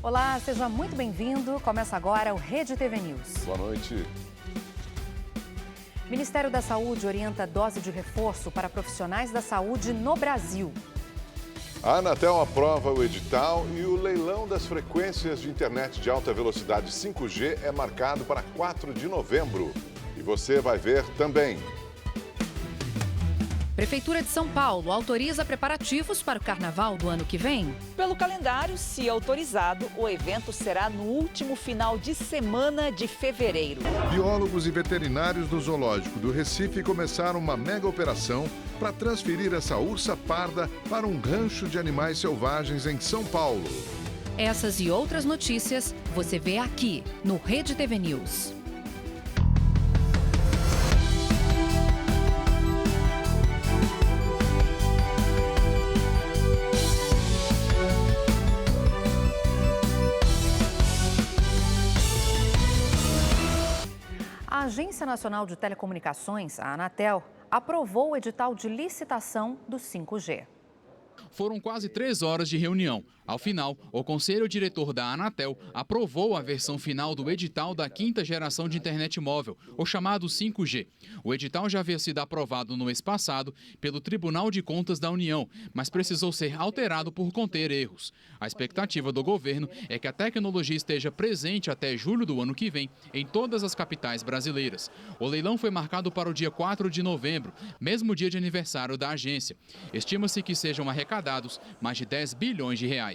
Olá, seja muito bem-vindo. Começa agora o Rede TV News. Boa noite. Ministério da Saúde orienta dose de reforço para profissionais da saúde no Brasil. A Anatel aprova o edital e o leilão das frequências de internet de alta velocidade 5G é marcado para 4 de novembro. E você vai ver também. Prefeitura de São Paulo autoriza preparativos para o carnaval do ano que vem. Pelo calendário, se autorizado, o evento será no último final de semana de fevereiro. Biólogos e veterinários do Zoológico do Recife começaram uma mega operação para transferir essa ursa parda para um rancho de animais selvagens em São Paulo. Essas e outras notícias você vê aqui no Rede TV News. A Agência Nacional de Telecomunicações, a Anatel, aprovou o edital de licitação do 5G. Foram quase 3 horas de reunião. Ao final, o conselho diretor da Anatel aprovou a versão final do edital da 5ª geração de internet móvel, o chamado 5G. O edital já havia sido aprovado no mês passado pelo Tribunal de Contas da União, mas precisou ser alterado por conter erros. A expectativa do governo é que a tecnologia esteja presente até julho do ano que vem em todas as capitais brasileiras. O leilão foi marcado para o dia 4 de novembro, mesmo dia de aniversário da agência. Estima-se que sejam arrecadados mais de 10 bilhões de reais.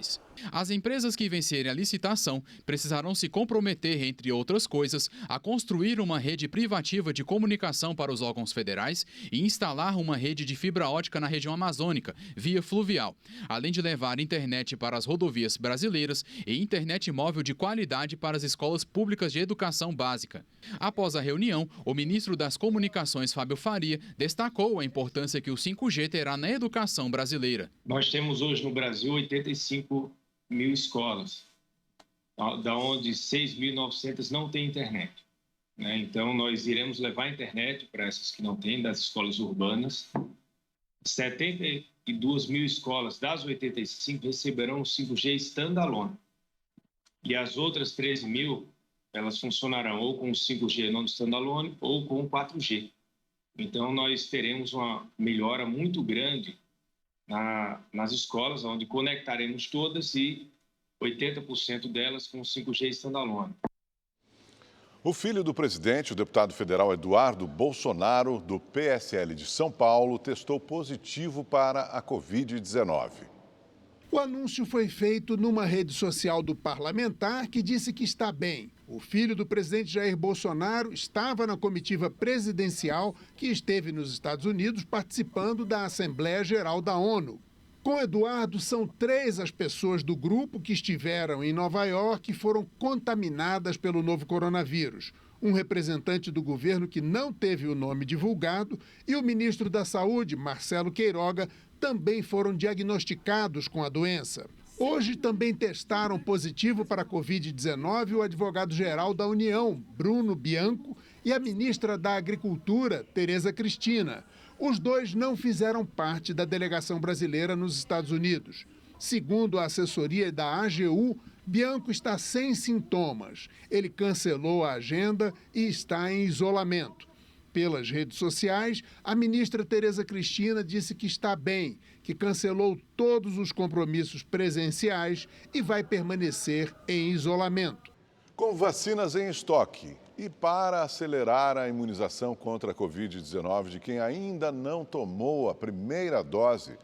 As empresas que vencerem a licitação precisarão se comprometer, entre outras coisas, a construir uma rede privativa de comunicação para os órgãos federais e instalar uma rede de fibra ótica na região amazônica, via fluvial, além de levar internet para as rodovias brasileiras e internet móvel de qualidade para as escolas públicas de educação básica. Após a reunião, o ministro das Comunicações, Fábio Faria, destacou a importância que o 5G terá na educação brasileira. Nós temos hoje no Brasil 85 mil escolas, da onde 6.900 não têm internet. Então, nós iremos levar a internet para essas que não têm, das escolas urbanas. 72 mil escolas das 85 receberão o 5G standalone. E as outras 13 mil, elas funcionarão ou com o 5G não standalone ou com o 4G. Então, nós teremos uma melhora muito grande nas escolas, onde conectaremos todas e 80% delas com 5G standalone. O filho do presidente, o deputado federal Eduardo Bolsonaro, do PSL de São Paulo, testou positivo para a Covid-19. O anúncio foi feito numa rede social do parlamentar que disse que está bem. O filho do presidente Jair Bolsonaro estava na comitiva presidencial que esteve nos Estados Unidos participando da Assembleia Geral da ONU. Com Eduardo, são 3 as pessoas do grupo que estiveram em Nova York e foram contaminadas pelo novo coronavírus. Um representante do governo que não teve o nome divulgado e o ministro da Saúde, Marcelo Queiroga, também foram diagnosticados com a doença. Hoje também testaram positivo para a Covid-19 o advogado-geral da União, Bruno Bianco, e a ministra da Agricultura, Tereza Cristina. Os 2 não fizeram parte da delegação brasileira nos Estados Unidos. Segundo a assessoria da AGU, Bianco está sem sintomas. Ele cancelou a agenda e está em isolamento. Pelas redes sociais, a ministra Tereza Cristina disse que está bem, que cancelou todos os compromissos presenciais e vai permanecer em isolamento. Com vacinas em estoque e para acelerar a imunização contra a Covid-19 de quem ainda não tomou a primeira dose,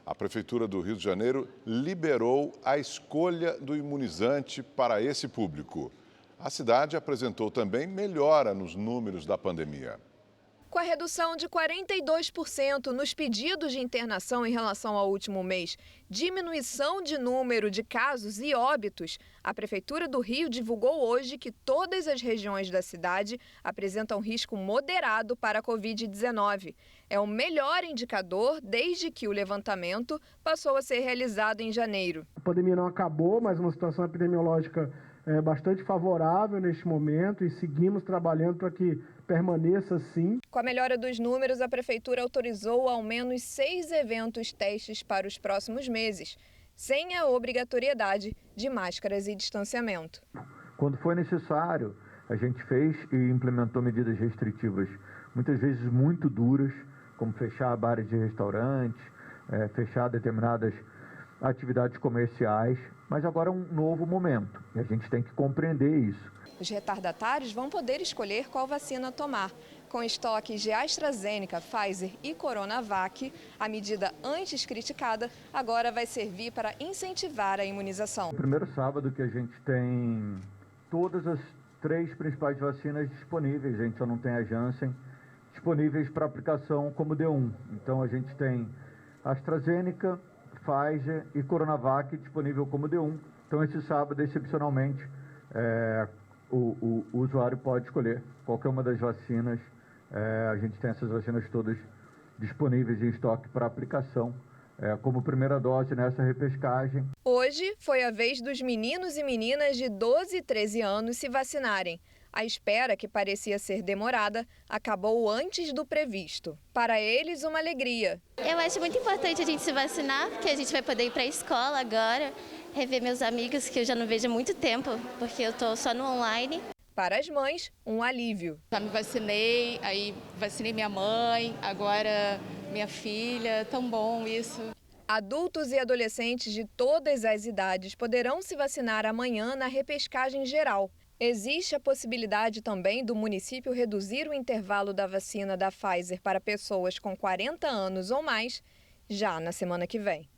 a Prefeitura do Rio de Janeiro liberou a escolha do imunizante para esse público. A cidade apresentou também melhora nos números da pandemia. Com a redução de 42% nos pedidos de internação em relação ao último mês, diminuição de número de casos e óbitos, a Prefeitura do Rio divulgou hoje que todas as regiões da cidade apresentam risco moderado para a Covid-19. É o melhor indicador desde que o levantamento passou a ser realizado em janeiro. A pandemia não acabou, mas uma situação epidemiológica bastante favorável neste momento e seguimos trabalhando para que permaneça assim. Com a melhora dos números, a Prefeitura autorizou ao menos 6 eventos testes para os próximos meses. sem a obrigatoriedade de máscaras e distanciamento. Quando foi necessário, a gente fez e implementou medidas restritivas, muitas vezes muito duras, como fechar bares de restaurantes, fechar determinadas atividades comerciais, mas agora é um novo momento e a gente tem que compreender isso. Os retardatários vão poder escolher qual vacina tomar. Com estoques de AstraZeneca, Pfizer e Coronavac, a medida antes criticada agora vai servir para incentivar a imunização. No primeiro sábado que a gente tem todas as 3 principais vacinas disponíveis, a gente só não tem a Janssen, disponíveis para aplicação como D1. Então a gente tem AstraZeneca, Pfizer e Coronavac disponível como D1. Então esse sábado, excepcionalmente, o usuário pode escolher qualquer uma das vacinas. A gente tem essas vacinas todas disponíveis em estoque para aplicação, como primeira dose nessa repescagem. Hoje foi a vez dos meninos e meninas de 12 e 13 anos se vacinarem. A espera, que parecia ser demorada, acabou antes do previsto. Para eles, uma alegria. Eu acho muito importante a gente se vacinar, porque a gente vai poder ir para a escola agora, rever meus amigos que eu já não vejo há muito tempo, porque eu estou só no online. Para as mães, um alívio. Já me vacinei, aí vacinei minha mãe, agora minha filha, tão bom isso. Adultos e adolescentes de todas as idades poderão se vacinar amanhã na repescagem geral. Existe a possibilidade também do município reduzir o intervalo da vacina da Pfizer para pessoas com 40 anos ou mais já na semana que vem.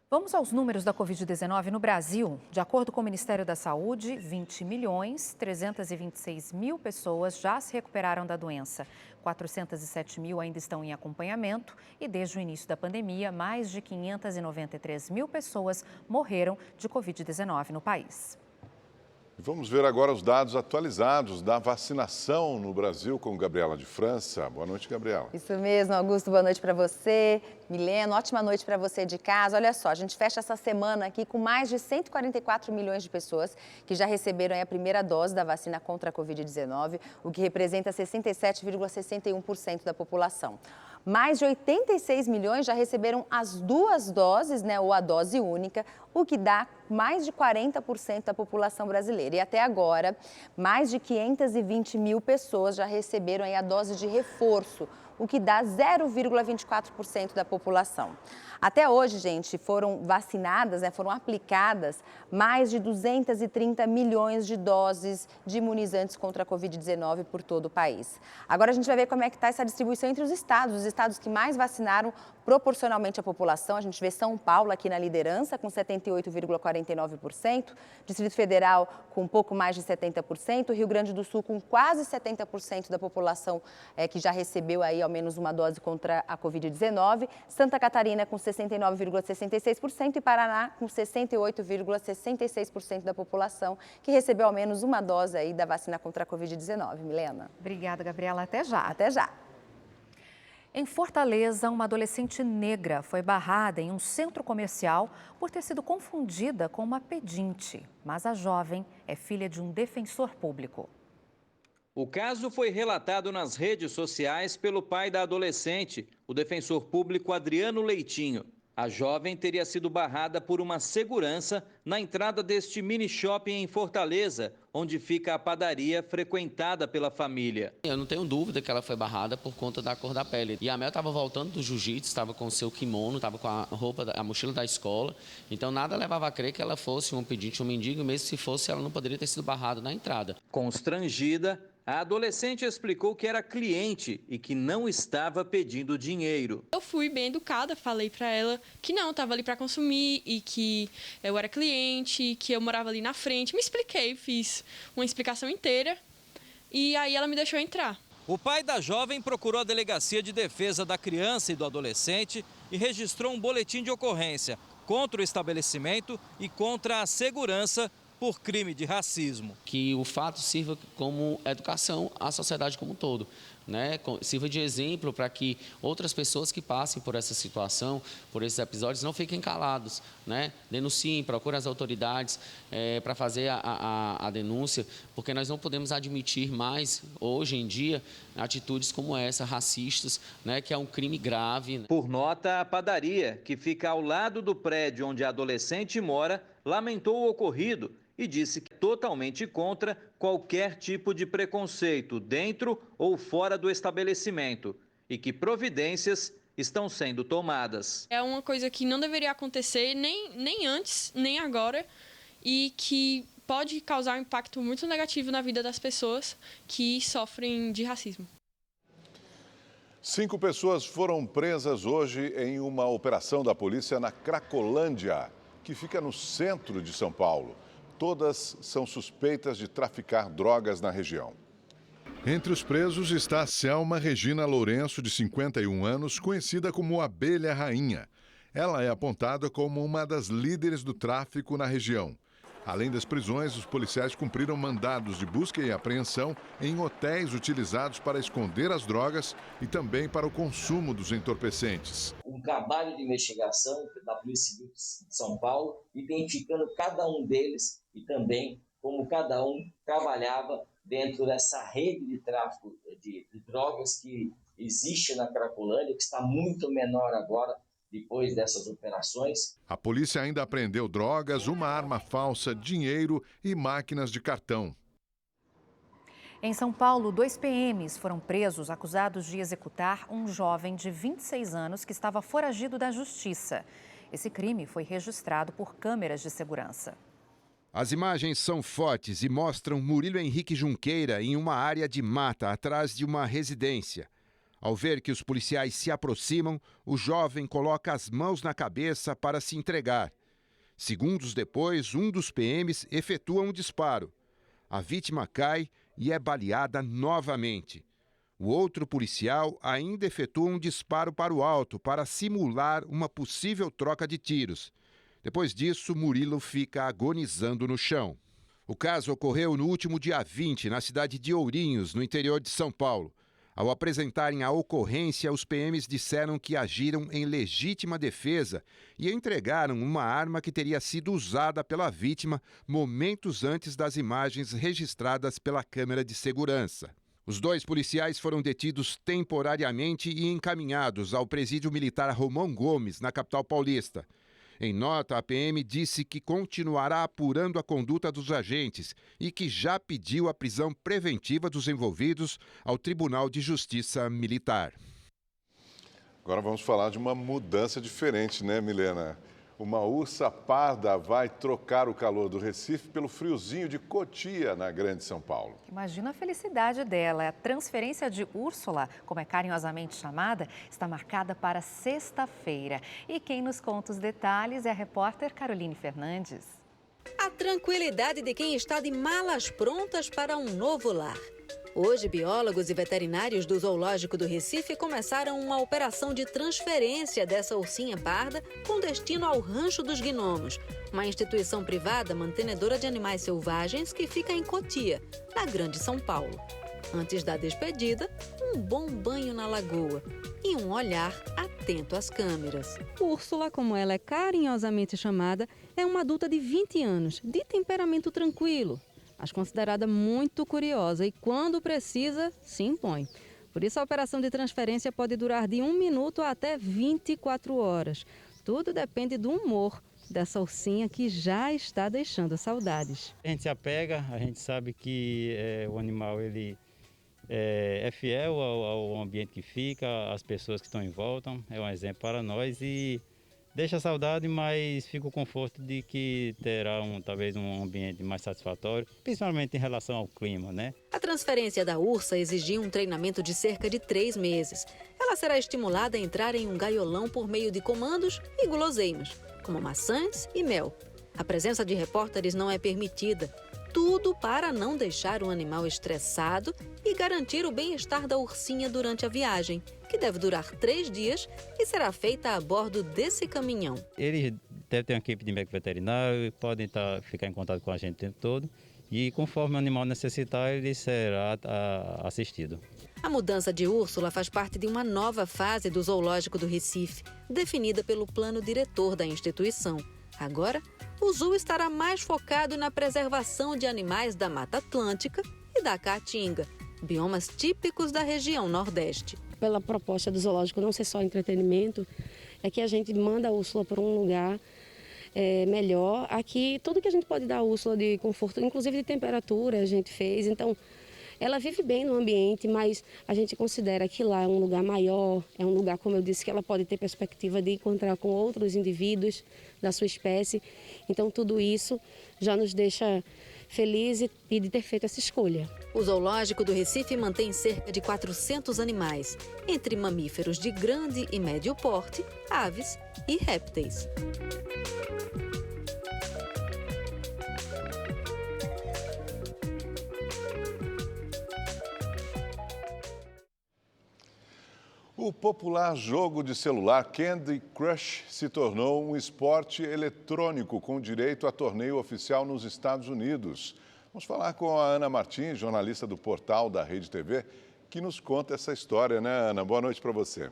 Vamos aos números da Covid-19 no Brasil. De acordo com o Ministério da Saúde, 20.326.000 pessoas já se recuperaram da doença. 407.000 ainda estão em acompanhamento e, desde o início da pandemia, mais de 593.000 pessoas morreram de Covid-19 no país. Vamos ver agora os dados atualizados da vacinação no Brasil com Gabriela de França. Boa noite, Gabriela. Isso mesmo, Augusto. Boa noite para você. Milena, ótima noite para você de casa. Olha só, a gente fecha essa semana aqui com mais de 144 milhões de pessoas que já receberam a primeira dose da vacina contra a Covid-19, o que representa 67,61% da população. Mais de 86 milhões já receberam as 2 doses, ou a dose única, o que dá mais de 40% da população brasileira. E até agora, mais de 520 mil pessoas já receberam a dose de reforço, o que dá 0,24% da população. Até hoje, gente, foram vacinadas, foram aplicadas mais de 230 milhões de doses de imunizantes contra a Covid-19 por todo o país. Agora a gente vai ver como é que está essa distribuição entre os estados que mais vacinaram proporcionalmente à população. A gente vê São Paulo aqui na liderança com 78,49%, Distrito Federal com um pouco mais de 70%, Rio Grande do Sul com quase 70% da população que já recebeu aí ao menos uma dose contra a Covid-19, Santa Catarina com 69,66% e Paraná com 68,66% da população que recebeu ao menos uma dose aí da vacina contra a Covid-19. Milena. Obrigada, Gabriela. Até já. Até já. Em Fortaleza, uma adolescente negra foi barrada em um centro comercial por ter sido confundida com uma pedinte. Mas a jovem é filha de um defensor público. O caso foi relatado nas redes sociais pelo pai da adolescente, o defensor público Adriano Leitinho. A jovem teria sido barrada por uma segurança na entrada deste mini shopping em Fortaleza, onde fica a padaria frequentada pela família. Eu não tenho dúvida que ela foi barrada por conta da cor da pele. E a Mel estava voltando do jiu-jitsu, estava com o seu kimono, estava com a roupa, a mochila da escola. Então nada levava a crer que ela fosse um pedinte, um mendigo, mesmo se fosse, ela não poderia ter sido barrada na entrada. Constrangida, a adolescente explicou que era cliente e que não estava pedindo dinheiro. Eu fui bem educada, falei para ela que não, estava ali para consumir e que eu era cliente, que eu morava ali na frente. Me expliquei, fiz uma explicação inteira e aí ela me deixou entrar. O pai da jovem procurou a Delegacia de Defesa da Criança e do Adolescente e registrou um boletim de ocorrência contra o estabelecimento e contra a segurança por crime de racismo. Que o fato sirva como educação à sociedade como um todo. né, sirva de exemplo para que outras pessoas que passem por essa situação, por esses episódios, não fiquem calados, né? Denunciem, procurem as autoridades para fazer a denúncia, porque nós não podemos admitir mais, hoje em dia, atitudes como essa, racistas, né, que é um crime grave. Por nota, a padaria, que fica ao lado do prédio onde a adolescente mora, lamentou o ocorrido e disse que é totalmente contra qualquer tipo de preconceito dentro ou fora do estabelecimento e que providências estão sendo tomadas. É uma coisa que não deveria acontecer nem antes, nem agora, e que pode causar um impacto muito negativo na vida das pessoas que sofrem de racismo. 5 pessoas foram presas hoje em uma operação da polícia na Cracolândia, que fica no centro de São Paulo. Todas são suspeitas de traficar drogas na região. Entre os presos está Selma Regina Lourenço, de 51 anos, conhecida como Abelha Rainha. Ela é apontada como uma das líderes do tráfico na região. Além das prisões, os policiais cumpriram mandados de busca e apreensão em hotéis utilizados para esconder as drogas e também para o consumo dos entorpecentes. Um trabalho de investigação da Polícia Civil de São Paulo, identificando cada um deles e também como cada um trabalhava dentro dessa rede de tráfico de drogas que existe na Cracolândia, que está muito menor agora, depois dessas operações. A polícia ainda apreendeu drogas, uma arma falsa, dinheiro e máquinas de cartão. Em São Paulo, 2 PMs foram presos acusados de executar um jovem de 26 anos que estava foragido da justiça. Esse crime foi registrado por câmeras de segurança. As imagens são fortes e mostram Murilo Henrique Junqueira em uma área de mata atrás de uma residência. Ao ver que os policiais se aproximam, o jovem coloca as mãos na cabeça para se entregar. Segundos depois, um dos PMs efetua um disparo. A vítima cai e é baleada novamente. O outro policial ainda efetua um disparo para o alto para simular uma possível troca de tiros. Depois disso, Murilo fica agonizando no chão. O caso ocorreu no último dia 20, na cidade de Ourinhos, no interior de São Paulo. Ao apresentarem a ocorrência, os PMs disseram que agiram em legítima defesa e entregaram uma arma que teria sido usada pela vítima momentos antes das imagens registradas pela câmera de segurança. Os 2 policiais foram detidos temporariamente e encaminhados ao Presídio Militar Romão Gomes, na capital paulista. Em nota, a PM disse que continuará apurando a conduta dos agentes e que já pediu a prisão preventiva dos envolvidos ao Tribunal de Justiça Militar. Agora vamos falar de uma mudança diferente, né, Milena? Uma ursa parda vai trocar o calor do Recife pelo friozinho de Cotia, na Grande São Paulo. Imagina a felicidade dela. A transferência de Úrsula, como é carinhosamente chamada, está marcada para sexta-feira. E quem nos conta os detalhes é a repórter Caroline Fernandes. A tranquilidade de quem está de malas prontas para um novo lar. Hoje, biólogos e veterinários do Zoológico do Recife começaram uma operação de transferência dessa ursinha parda com destino ao Rancho dos Gnomos, uma instituição privada mantenedora de animais selvagens que fica em Cotia, na Grande São Paulo. Antes da despedida, um bom banho na lagoa e um olhar atento às câmeras. Úrsula, como ela é carinhosamente chamada, é uma adulta de 20 anos, de temperamento tranquilo, mas considerada muito curiosa e, quando precisa, se impõe. Por isso, a operação de transferência pode durar de 1 minuto até 24 horas. Tudo depende do humor dessa ursinha que já está deixando saudades. A gente se apega, a gente sabe que o animal ele é fiel ao ambiente que fica, às pessoas que estão em volta, é um exemplo para nós e deixa saudade, mas fica o conforto de que terá talvez um ambiente mais satisfatório, principalmente em relação ao clima, né? A transferência da ursa exigiu um treinamento de cerca de 3 meses. Ela será estimulada a entrar em um gaiolão por meio de comandos e guloseimas, como maçãs e mel. A presença de repórteres não é permitida. Tudo para não deixar o animal estressado e garantir o bem-estar da ursinha durante a viagem, que deve durar 3 dias e será feita a bordo desse caminhão. Eles devem ter uma equipe de médico veterinário, podem ficar em contato com a gente o tempo todo E conforme o animal necessitar, ele será assistido. A mudança de Úrsula faz parte de uma nova fase do Zoológico do Recife, definida pelo plano diretor da instituição. Agora, o zoo estará mais focado na preservação de animais da Mata Atlântica e da Caatinga, biomas típicos da região Nordeste. Pela proposta do zoológico não ser só entretenimento, é que a gente manda a Úrsula para um lugar melhor. Aqui, tudo que a gente pode dar a Úrsula de conforto, inclusive de temperatura, a gente fez. Então, ela vive bem no ambiente, mas a gente considera que lá é um lugar maior, é um lugar, como eu disse, que ela pode ter perspectiva de encontrar com outros indivíduos da sua espécie. Então, tudo isso já nos deixa felizes de ter feito essa escolha. O Zoológico do Recife mantém cerca de 400 animais, entre mamíferos de grande e médio porte, aves e répteis. O popular jogo de celular Candy Crush se tornou um esporte eletrônico com direito a torneio oficial nos Estados Unidos. Vamos falar com a Ana Martins, jornalista do portal da Rede TV, que nos conta essa história, né, Ana? Boa noite para você.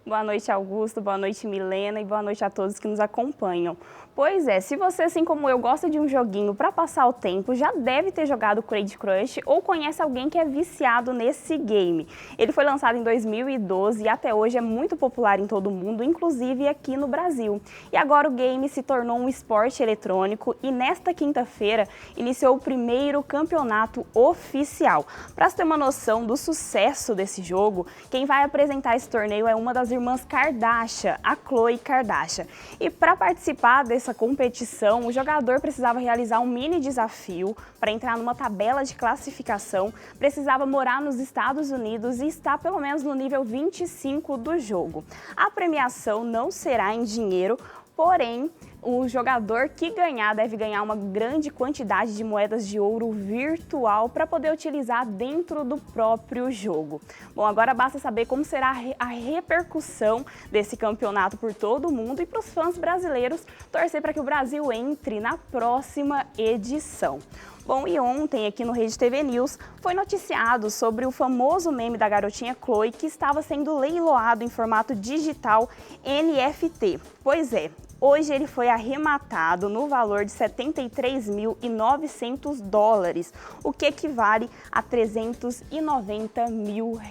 Boa noite, Augusto. Boa noite, Milena. E boa noite a todos que nos acompanham. Pois é, se você, assim como eu, gosta de um joguinho para passar o tempo, já deve ter jogado Candy Crush ou conhece alguém que é viciado nesse game. Ele foi lançado em 2012 e até hoje é muito popular em todo o mundo, inclusive aqui no Brasil. E agora o game se tornou um esporte eletrônico e nesta quinta-feira iniciou o primeiro campeonato oficial. Para você ter uma noção do sucesso desse jogo, quem vai apresentar esse torneio é uma das irmãs Kardashian, a Khloe Kardashian. E para participar dessa competição, o jogador precisava realizar um mini desafio para entrar numa tabela de classificação, precisava morar nos Estados Unidos e estar pelo menos no nível 25 do jogo. A premiação não será em dinheiro, porém, o jogador que ganhar deve ganhar uma grande quantidade de moedas de ouro virtual para poder utilizar dentro do próprio jogo. Bom, agora basta saber como será a repercussão desse campeonato por todo o mundo e para os fãs brasileiros torcer para que o Brasil entre na próxima edição. Bom, e ontem aqui no Rede TV News foi noticiado sobre o famoso meme da garotinha Khloe que estava sendo leiloado em formato digital NFT. Pois é, hoje ele foi arrematado no valor de $73.900, o que equivale a R$390 mil.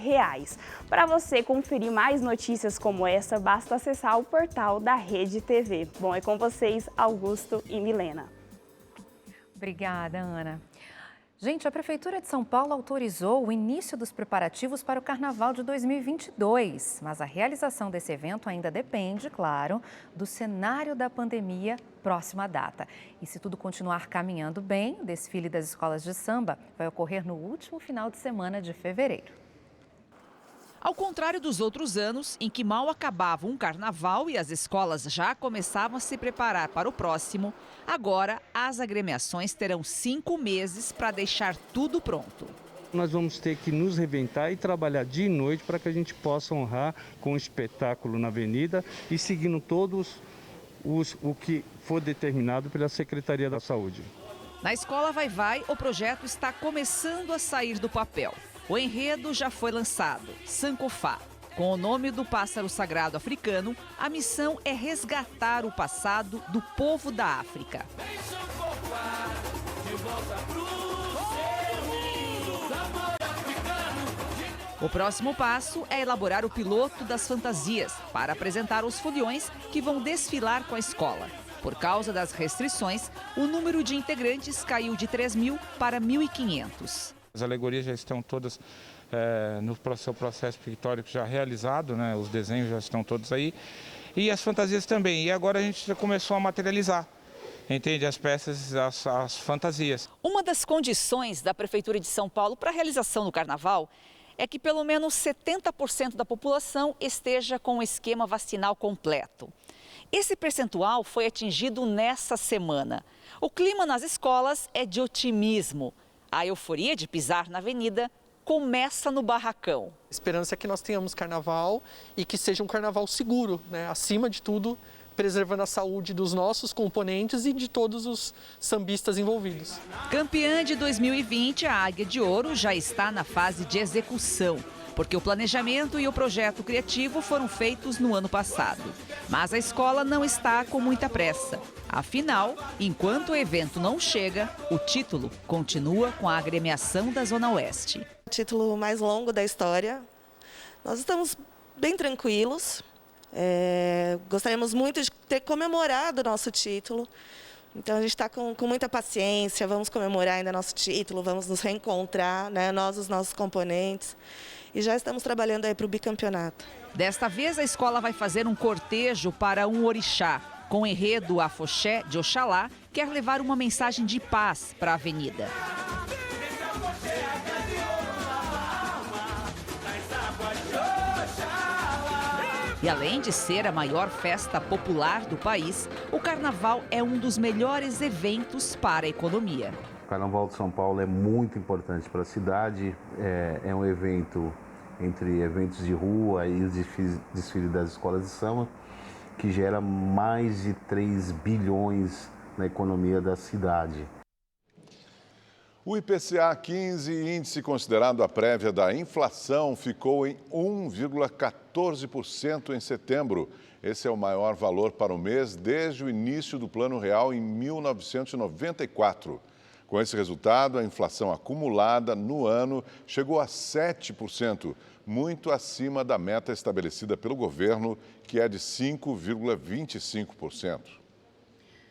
Para você conferir mais notícias como essa, basta acessar o portal da Rede TV. Bom, é com vocês, Augusto e Milena. Obrigada, Ana. Gente, a Prefeitura de São Paulo autorizou o início dos preparativos para o Carnaval de 2022, mas a realização desse evento ainda depende, claro, do cenário da pandemia próxima data. E se tudo continuar caminhando bem, o desfile das escolas de samba vai ocorrer no último final de semana de fevereiro. Ao contrário dos outros anos, em que mal acabava um carnaval e as escolas já começavam a se preparar para o próximo, agora as agremiações terão 5 meses para deixar tudo pronto. Nós vamos ter que nos reinventar e trabalhar dia e noite para que a gente possa honrar com um espetáculo na avenida e seguindo todos o que for determinado pela Secretaria da Saúde. Na Escola Vai-Vai, o projeto está começando a sair do papel. O enredo já foi lançado, Sankofa. Com o nome do pássaro sagrado africano, a missão é resgatar o passado do povo da África. O próximo passo é elaborar o piloto das fantasias para apresentar os foliões que vão desfilar com a escola. Por causa das restrições, o número de integrantes caiu de 3.000 para 1.500. As alegorias já estão todas no seu processo pictórico já realizado, né? Os desenhos já estão todos aí. E as fantasias também. E agora a gente já começou a materializar, entende? As peças, as fantasias. Uma das condições da Prefeitura de São Paulo para a realização do Carnaval é que pelo menos 70% da população esteja com o esquema vacinal completo. Esse percentual foi atingido nessa semana. O clima nas escolas é de otimismo. A euforia de pisar na avenida começa no barracão. A esperança é que nós tenhamos carnaval e que seja um carnaval seguro, né? Acima de tudo, preservando a saúde dos nossos componentes e de todos os sambistas envolvidos. Campeã de 2020, a Águia de Ouro já está na fase de execução, porque o planejamento e o projeto criativo foram feitos no ano passado. Mas a escola não está com muita pressa. Afinal, enquanto o evento não chega, o título continua com a agremiação da Zona Oeste. O título mais longo da história. Nós estamos bem tranquilos. Gostaríamos muito de ter comemorado o nosso título. Então a gente está com muita paciência, vamos comemorar ainda nosso título, vamos nos reencontrar, né? Nós, os nossos componentes. E já estamos trabalhando aí para o bicampeonato. Desta vez a escola vai fazer um cortejo para um orixá. Com o enredo Afoxé de Oxalá, quer levar uma mensagem de paz para a avenida. E além de ser a maior festa popular do país, o carnaval é um dos melhores eventos para a economia. O Carnaval de São Paulo é muito importante para a cidade, é um evento entre eventos de rua e os desfiles das escolas de samba, que gera mais de 3 bilhões na economia da cidade. O IPCA 15, índice considerado a prévia da inflação, ficou em 1,14% em setembro. Esse é o maior valor para o mês desde o início do Plano Real em 1994. Com esse resultado, a inflação acumulada no ano chegou a 7%, muito acima da meta estabelecida pelo governo, que é de 5,25%.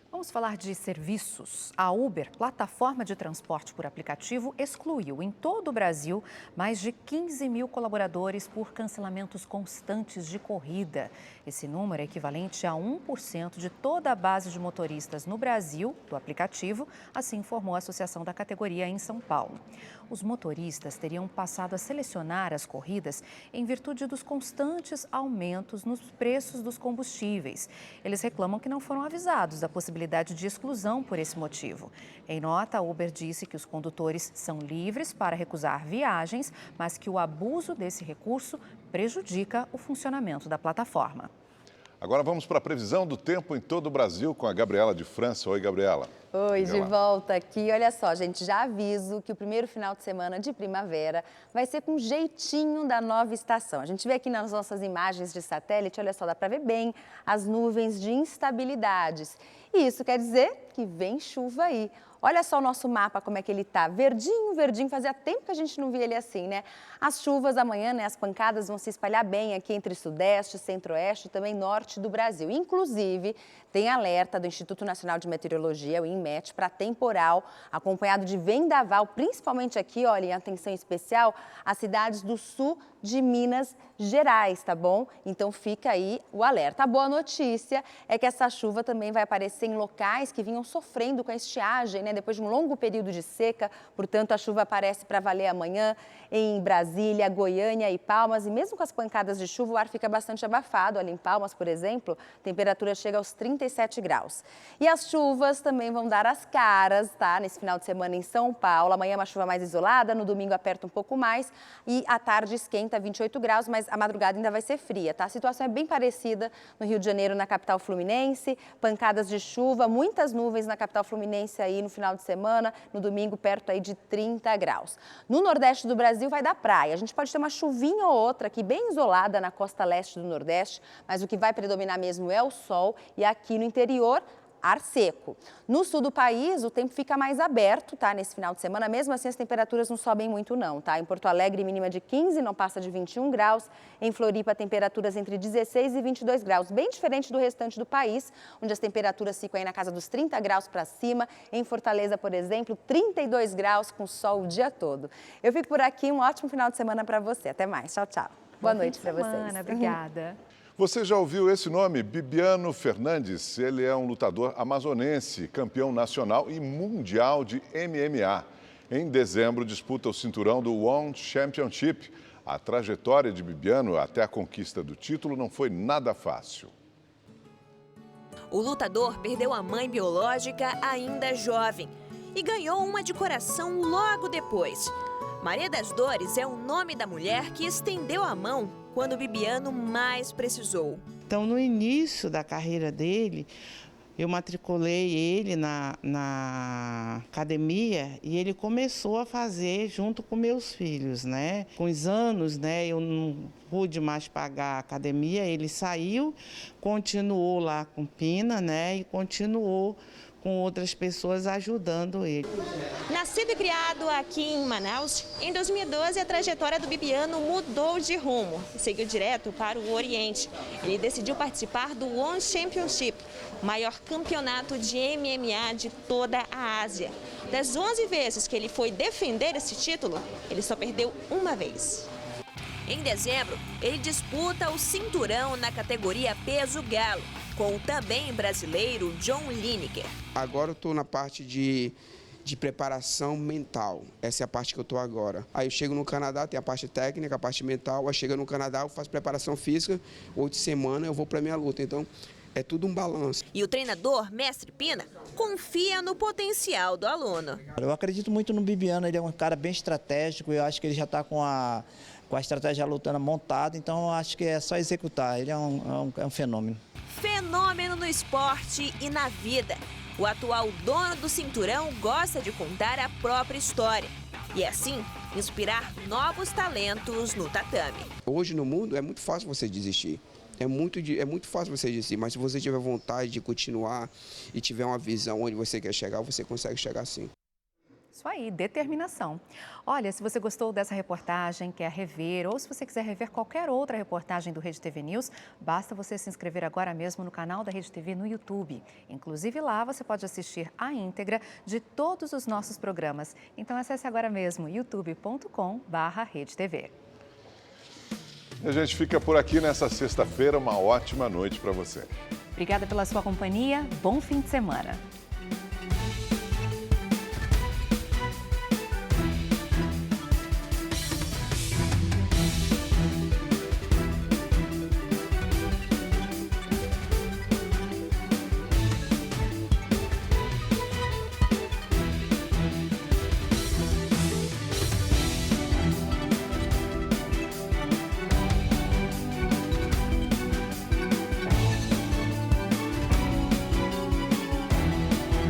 Vamos falar de serviços. A Uber, plataforma de transporte por aplicativo, excluiu em todo o Brasil mais de 15 mil colaboradores por cancelamentos constantes de corrida. Esse número é equivalente a 1% de toda a base de motoristas no Brasil do aplicativo, assim informou a associação da categoria em São Paulo. Os motoristas teriam passado a selecionar as corridas em virtude dos constantes aumentos nos preços dos combustíveis. Eles reclamam que não foram avisados da possibilidade de exclusão por esse motivo. Em nota, a Uber disse que os condutores são livres para recusar viagens, mas que o abuso desse recurso prejudica o funcionamento da plataforma. Agora vamos para a previsão do tempo em todo o Brasil com a Gabriela de França. Oi, Gabriela. Oi, de volta aqui. Olha só, gente, já aviso que o primeiro final de semana de primavera vai ser com jeitinho da nova estação. A gente vê aqui nas nossas imagens de satélite, olha só, dá para ver bem as nuvens de instabilidades. E isso quer dizer que vem chuva aí. Olha só o nosso mapa, como é que ele tá. Verdinho, verdinho, fazia tempo que a gente não via ele assim, né? As chuvas amanhã, né, as pancadas vão se espalhar bem aqui entre sudeste, centro-oeste e também norte do Brasil. Inclusive, tem alerta do Instituto Nacional de Meteorologia, o INMET, para temporal, acompanhado de vendaval, principalmente aqui, olha, em atenção especial, as cidades do sul de Minas Gerais, tá bom? Então fica aí o alerta. A boa notícia é que essa chuva também vai aparecer em locais que vinham sofrendo com a estiagem, né? Depois de um longo período de seca, portanto a chuva aparece para valer amanhã em Brasília, Goiânia e Palmas. E mesmo com as pancadas de chuva, o ar fica bastante abafado. Ali em Palmas, por exemplo, a temperatura chega aos 37 graus. E as chuvas também vão dar as caras, tá? Nesse final de semana em São Paulo. Amanhã é uma chuva mais isolada, no domingo aperta um pouco mais e à tarde esquenta 28 graus, mas a madrugada ainda vai ser fria, tá? A situação é bem parecida no Rio de Janeiro, na capital fluminense, pancadas de chuva, muitas nuvens na capital fluminense aí no final de semana, no domingo perto aí de 30 graus. No nordeste do Brasil vai dar praia, a gente pode ter uma chuvinha ou outra aqui bem isolada na costa leste do nordeste, mas o que vai predominar mesmo é o sol e aqui no interior, ar seco. No sul do país, o tempo fica mais aberto, tá? Nesse final de semana, mesmo assim as temperaturas não sobem muito não, tá? Em Porto Alegre, mínima de 15, não passa de 21 graus. Em Floripa, temperaturas entre 16 e 22 graus, bem diferente do restante do país, onde as temperaturas ficam aí na casa dos 30 graus para cima. Em Fortaleza, por exemplo, 32 graus com sol o dia todo. Eu fico por aqui, um ótimo final de semana para você. Até mais, tchau, tchau. Boa noite para vocês. Obrigada. Você já ouviu esse nome? Bibiano Fernandes. Ele é um lutador amazonense, campeão nacional e mundial de MMA. Em dezembro, disputa o cinturão do One Championship. A trajetória de Bibiano até a conquista do título não foi nada fácil. O lutador perdeu a mãe biológica ainda jovem e ganhou uma de coração logo depois. Maria das Dores é o nome da mulher que estendeu a mão quando Bibiano mais precisou. Então, no início da carreira dele, eu matriculei ele na academia e ele começou a fazer junto com meus filhos, né? Com os anos, né, eu não pude mais pagar a academia, ele saiu, continuou lá com Pina, né, e continuou com outras pessoas ajudando ele. Nascido e criado aqui em Manaus, em 2012 a trajetória do bibiano mudou de rumo e seguiu direto para o Oriente. Ele decidiu participar do One Championship, o maior campeonato de MMA de toda a Ásia. Das 11 vezes que ele foi defender esse título, ele só perdeu uma vez. Em dezembro, ele disputa o cinturão na categoria peso galo, com o também brasileiro John Lineker. Agora eu estou na parte de preparação mental. Essa é a parte que eu estou agora. Aí eu chego no Canadá, tem a parte técnica, a parte mental. Aí chega no Canadá, eu faço preparação física. 8 semanas eu vou para minha luta. Então é tudo um balanço. E o treinador, Mestre Pina, confia no potencial do aluno. Eu acredito muito no Bibiano, ele é um cara bem estratégico. Eu acho que ele já está com a estratégia lutando montada. Então eu acho que é só executar. Ele é um fenômeno. Fenômeno no esporte e na vida. O atual dono do cinturão gosta de contar a própria história e, assim, inspirar novos talentos no tatame. Hoje no mundo é muito fácil você desistir. É muito fácil você desistir, mas se você tiver vontade de continuar e tiver uma visão onde você quer chegar, você consegue chegar sim. Isso aí, determinação. Olha, se você gostou dessa reportagem, quer rever, ou se você quiser rever qualquer outra reportagem do Rede TV News, basta você se inscrever agora mesmo no canal da Rede TV no YouTube. Inclusive lá você pode assistir a íntegra de todos os nossos programas. Então acesse agora mesmo youtube.com/redetv. A gente fica por aqui nessa sexta-feira. Uma ótima noite para você. Obrigada pela sua companhia. Bom fim de semana.